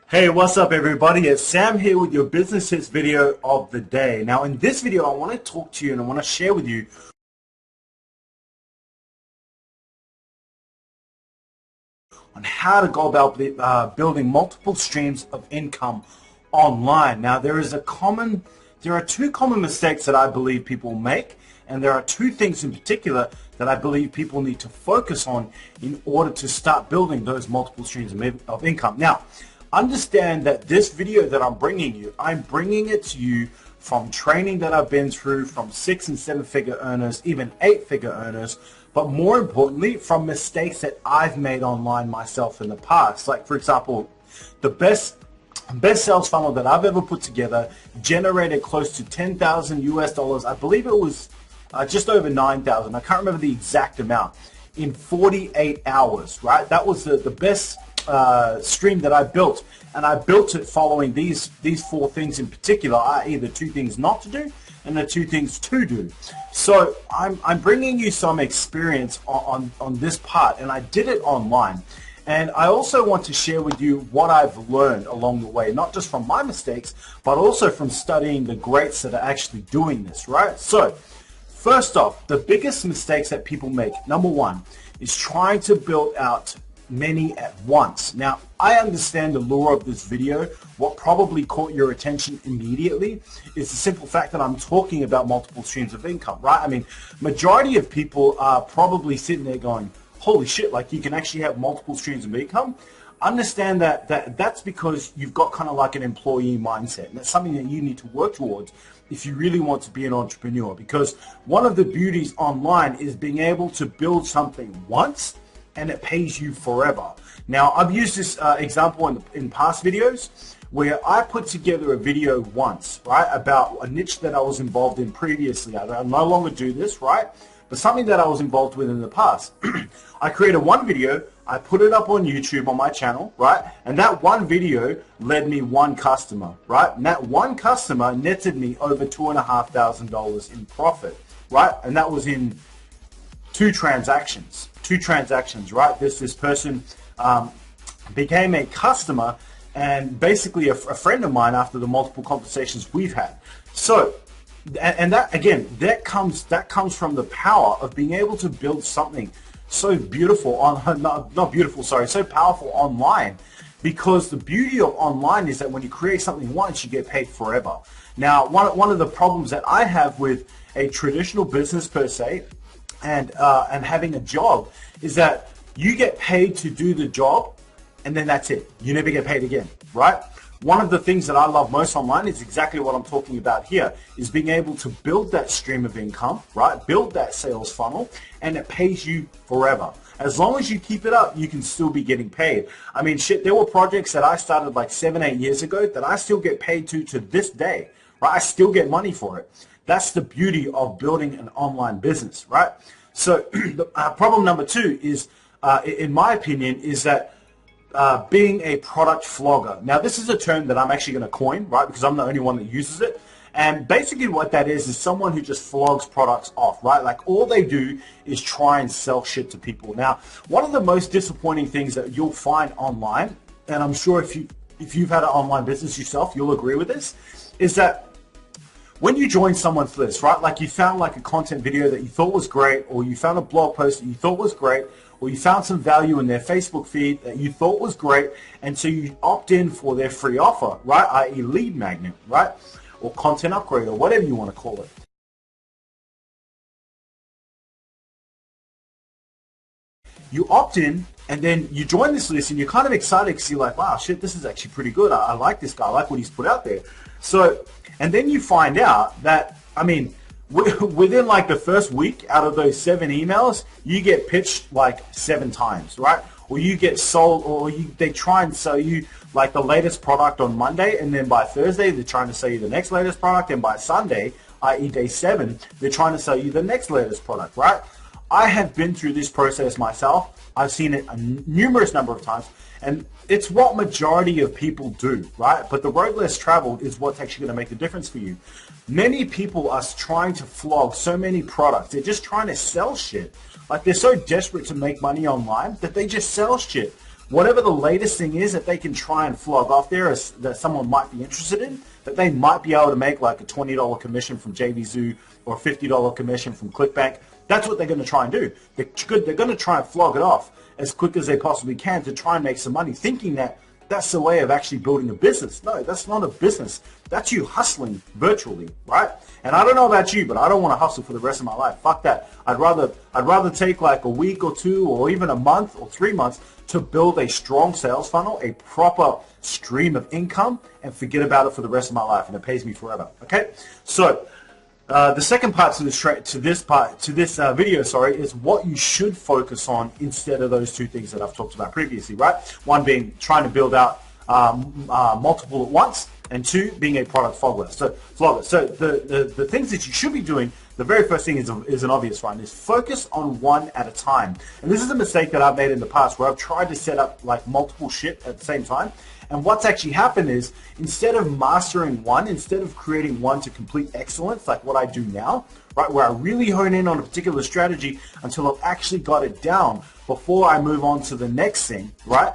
Hey, what's up everybody? It's Sam here with your business tips video of the day. Now in this video I want to talk to you and I want to share with you on how to go about building multiple streams of income online. Now there are two common mistakes that I believe people make, and there are two things in particular that I believe people need to focus on in order to start building those multiple streams of income. Now, understand that this video that I'm bringing it to you from training that I've been through from 6- and 7-figure earners, even 8-figure earners, but more importantly, from mistakes that I've made online myself in the past. Like, for example, the best sales funnel that I've ever put together generated close to 10,000 US dollars. I believe it was just over 9,000. I can't remember the exact amount, in 48 hours, right? That was the best stream that I built, and I built it following these four things in particular, i.e. the two things not to do and the two things to do. So I'm bringing you some experience on this part, and I did it online. And I also want to share with you what I've learned along the way, not just from my mistakes, but also from studying the greats that are actually doing this, right? So first off, the biggest mistakes that people make, number one, is trying to build out many at once. Now, I understand the lure of this video. What probably caught your attention immediately is the simple fact that I'm talking about multiple streams of income, right? I mean, majority of people are probably sitting there going, holy shit, like you can actually have multiple streams of income. Understand that's because you've got kind of like an employee mindset, and that's something that you need to work towards if you really want to be an entrepreneur, because one of the beauties online is being able to build something once and it pays you forever. Now, I've used this example in past videos where I put together a video once, right, about a niche that I was involved in previously. I no longer do this, right, but something that I was involved with in the past. I created one video, I put it up on YouTube on my channel, right, and that one video led me one customer, right, and that one customer netted me over $2,500 in profit, right, and that was in two transactions, right? This person became a customer and basically a friend of mine after the multiple conversations we've had. So, and that again, that comes from the power of being able to build something so beautiful so powerful online. Because the beauty of online is that when you create something once, you get paid forever. Now, one of the problems that I have with a traditional business per se, and having a job, is that you get paid to do the job and then that's it. You never get paid again, right? One of the things that I love most online is exactly what I'm talking about here, is being able to build that stream of income, right? Build that sales funnel, and it pays you forever. As long as you keep it up, you can still be getting paid. I mean, shit, there were projects that I started like 7-8 years ago that I still get paid to this day, right? I still get money for it. That's the beauty of building an online business, right? So problem number two is, in my opinion, is that being a product flogger. Now, this is a term that I'm actually going to coin, right, because I'm the only one that uses it. And basically what that is someone who just flogs products off, right? Like all they do is try and sell shit to people. Now, one of the most disappointing things that you'll find online, and I'm sure if you've had an online business yourself, you'll agree with this, is that when you join someone's list, right, like you found like a content video that you thought was great, or you found a blog post that you thought was great, or you found some value in their Facebook feed that you thought was great, and so you opt in for their free offer, right, i.e. lead magnet, right, or content upgrade, or whatever you want to call it. You opt in, and then you join this list, and you're kind of excited because you're like, wow, shit, this is actually pretty good. I like this guy. I like what he's put out there. So, and then you find out that, I mean, within like the first week, out of those 7 emails, you get pitched like 7 times, right? Or you get sold, or they try and sell you like the latest product on Monday, and then by Thursday, they're trying to sell you the next latest product, and by Sunday, i.e. day 7, they're trying to sell you the next latest product, right? I have been through this process myself. I've seen it a numerous number of times, and it's what majority of people do, right? But the road less traveled is what's actually going to make the difference for you. Many people are trying to flog so many products. They're just trying to sell shit. Like they're so desperate to make money online that they just sell shit. whatever the latest thing is that they can try and flog off there that someone might be interested in, that they might be able to make like a $20 commission from JVZoo or a $50 commission from ClickBank. That's what they're going to try and do. They're going to try and flog it off as quick as they possibly can to try and make some money, thinking that that's the way of actually building a business. No, that's not a business. That's you hustling virtually, right? And I don't know about you, but I don't want to hustle for the rest of my life. Fuck that. I'd rather take like a week or two or even a month or 3 months to build a strong sales funnel, a proper stream of income, and forget about it for the rest of my life, and it pays me forever. Okay? So the second part to this video, is what you should focus on instead of those two things that I've talked about previously, right? One being trying to build out multiple at once, and two being a product flogger. So the things that you should be doing, the very first thing is an obvious one, is focus on one at a time. And this is a mistake that I've made in the past where I've tried to set up like multiple shit at the same time. And what's actually happened is, instead of mastering one, instead of creating one to complete excellence, like what I do now, right, where I really hone in on a particular strategy until I've actually got it down before I move on to the next thing, right?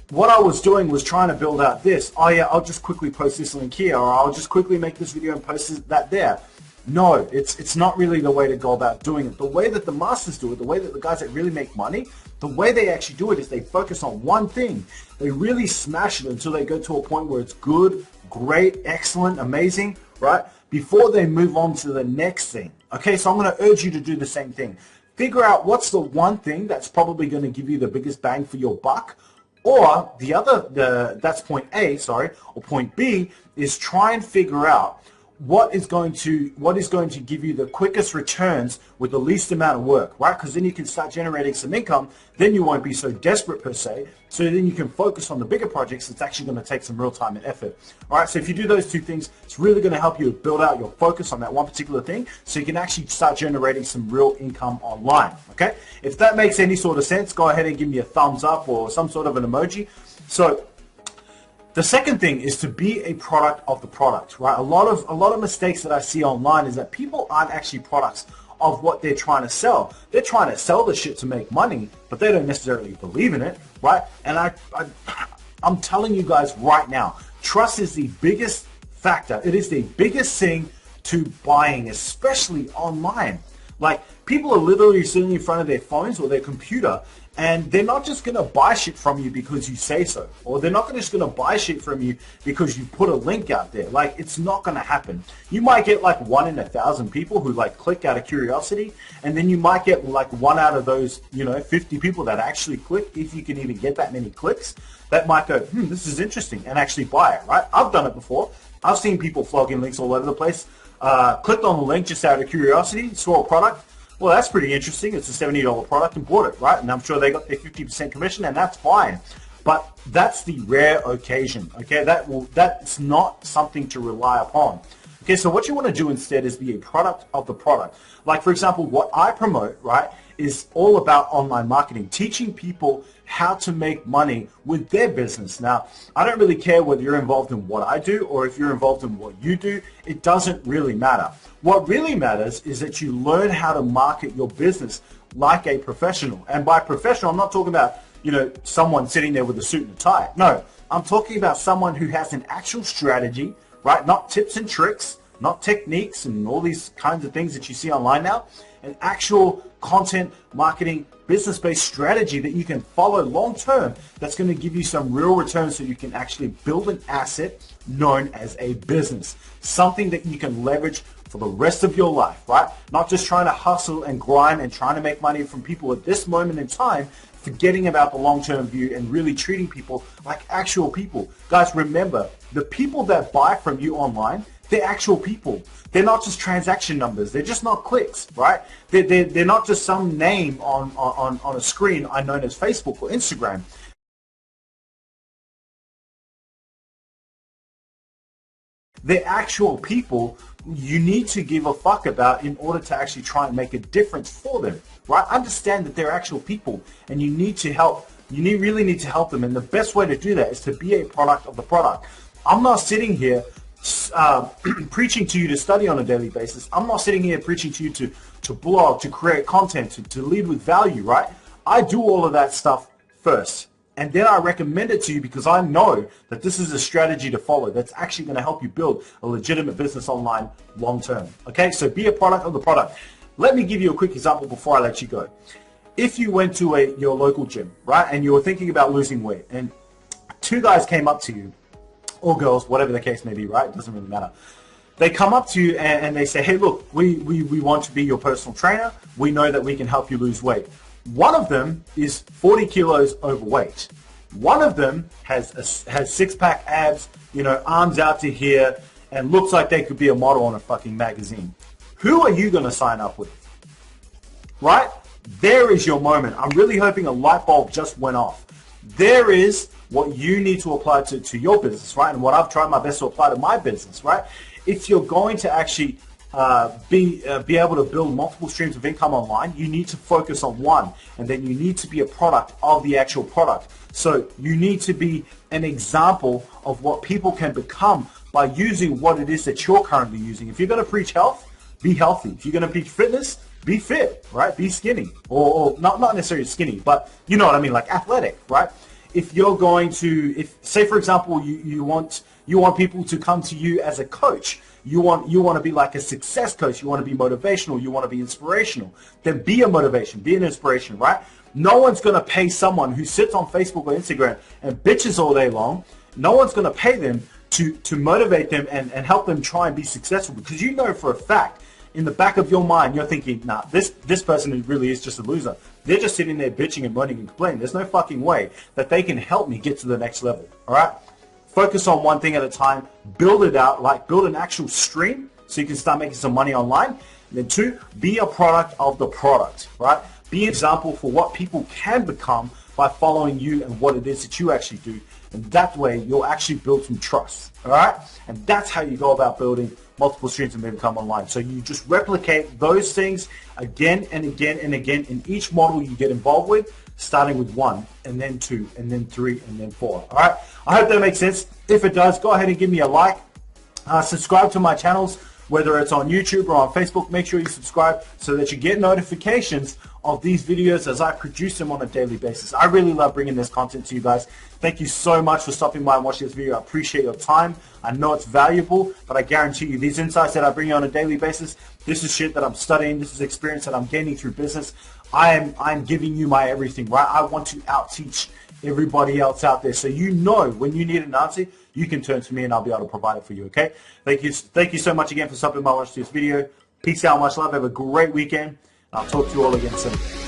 What I was doing was trying to build out this. Oh yeah, I'll just quickly post this link here, or I'll just quickly make this video and post that there. No, it's not really the way to go about doing it. The way that the masters do it, the way that the guys that really make money, the way they actually do it is they focus on one thing. They really smash it until they go to a point where it's good, great, excellent, amazing, right? Before they move on to the next thing. Okay, so I'm going to urge you to do the same thing. Figure out what's the one thing that's probably going to give you the biggest bang for your buck. Or that's point A, or point B, is try and figure out what is going to give you the quickest returns with the least amount of work, right? Because then you can start generating some income. Then you won't be so desperate per se. So then you can focus on the bigger projects. It's actually going to take some real time and effort. All right. So if you do those two things, it's really going to help you build out your focus on that one particular thing, so you can actually start generating some real income online. Okay. If that makes any sort of sense, go ahead and give me a thumbs up or some sort of an emoji. So the second thing is to be a product of the product, right? A lot of mistakes that I see online is that people aren't actually products of what they're trying to sell. They're trying to sell the shit to make money, but they don't necessarily believe in it, right? And I'm telling you guys right now, trust is the biggest factor. It is the biggest thing to buying, especially online. Like, people are literally sitting in front of their phones or their computer, and they're not just going to buy shit from you because you say so. Or they're not just going to buy shit from you because you put a link out there. Like, it's not going to happen. You might get like 1 in 1,000 people who like click out of curiosity, and then you might get like 1 out of those, 50 people that actually click, if you can even get that many clicks, that might go, this is interesting, and actually buy it, right? I've done it before. I've seen people flog in links all over the place. Clicked on the link just out of curiosity, saw a product. Well, that's pretty interesting. It's a $70 product, and bought it, right? And I'm sure they got their 50% commission, and that's fine. But that's the rare occasion, okay? That's not something to rely upon. Okay, so what you want to do instead is be a product of the product. Like, for example, what I promote, right, is all about online marketing, teaching people how to make money with their business. Now, I don't really care whether you're involved in what I do or if you're involved in what you do. It doesn't really matter. What really matters is that you learn how to market your business like a professional. And by professional, I'm not talking about, someone sitting there with a suit and a tie. No, I'm talking about someone who has an actual strategy, right? Not tips and tricks, not techniques and all these kinds of things that you see online now. An actual content marketing business-based strategy that you can follow long-term that's going to give you some real returns, so you can actually build an asset known as a business, something that you can leverage for the rest of your life, right? Not just trying to hustle and grind and trying to make money from people at this moment in time, forgetting about the long-term view and really treating people like actual people. Guys, remember, the people that buy from you online, they're actual people. They're not just transaction numbers. They're just not clicks, right? They're not just some name on a screen known as Facebook or Instagram. They're actual people you need to give a fuck about in order to actually try and make a difference for them, right? Understand that they're actual people, and you need to help. Really need to help them, and the best way to do that is to be a product of the product. I'm not sitting here preaching to you to study on a daily basis. I'm not sitting here preaching to you to blog, to create content, to lead with value, right? I do all of that stuff first, and then I recommend it to you because I know that this is a strategy to follow that's actually going to help you build a legitimate business online long term. Okay, so be a product of the product. Let me give you a quick example before I let you go. If you went to your local gym, right, and you were thinking about losing weight, and two guys came up to you, or girls, whatever the case may be, right? It doesn't really matter. They come up to you and they say, hey, look, we want to be your personal trainer. We know that we can help you lose weight. One of them is 40 kilos overweight. One of them has six-pack abs, you know, arms out to here, and looks like they could be a model on a fucking magazine. Who are you going to sign up with? Right? There is your moment. I'm really hoping a light bulb just went off. There is what you need to apply to your business, right? And what I've tried my best to apply to my business, right? If you're going to actually be able to build multiple streams of income online, you need to focus on one, and then you need to be a product of the actual product. So you need to be an example of what people can become by using what it is that you're currently using. If you're going to preach health, be healthy. If you're going to preach fitness, be fit, right? Be skinny, or not necessarily skinny, but you know what I mean, like athletic, right? If you're going to, say for example, you want people to come to you as a coach, you want to be like a success coach, you want to be motivational, you want to be inspirational, then be a motivation, be an inspiration, right? No one's going to pay someone who sits on Facebook or Instagram and bitches all day long. No one's going to pay them to motivate them and help them try and be successful, because you know for a fact, in the back of your mind, you're thinking, nah, this person really is just a loser. They're just sitting there bitching and moaning and complaining. There's no fucking way that they can help me get to the next level, all right? Focus on one thing at a time. Build it out, like build an actual stream so you can start making some money online. And then two, be a product of the product, right? Be an example for what people can become by following you and what it is that you actually do. And that way, you'll actually build some trust, all right? And that's how you go about building multiple streams of income online. So you just replicate those things again and again and again in each model you get involved with, starting with 1, and then 2, and then 3, and then 4. All right? I hope that makes sense. If it does, go ahead and give me a like. Subscribe to my channels, whether it's on YouTube or on Facebook. Make sure you subscribe so that you get notifications of these videos as I produce them on a daily basis. I really love bringing this content to you guys. Thank you so much for stopping by and watching this video. I appreciate your time. I know it's valuable, but I guarantee you these insights that I bring you on a daily basis, this is shit that I'm studying. This is experience that I'm gaining through business. I'm giving you my everything, right? I want to out-teach everybody else out there. So you know when you need an answer, you can turn to me and I'll be able to provide it for you, okay? Thank you so much again for stopping by and watching this video. Peace out, much love. Have a great weekend. I'll talk to you all again soon.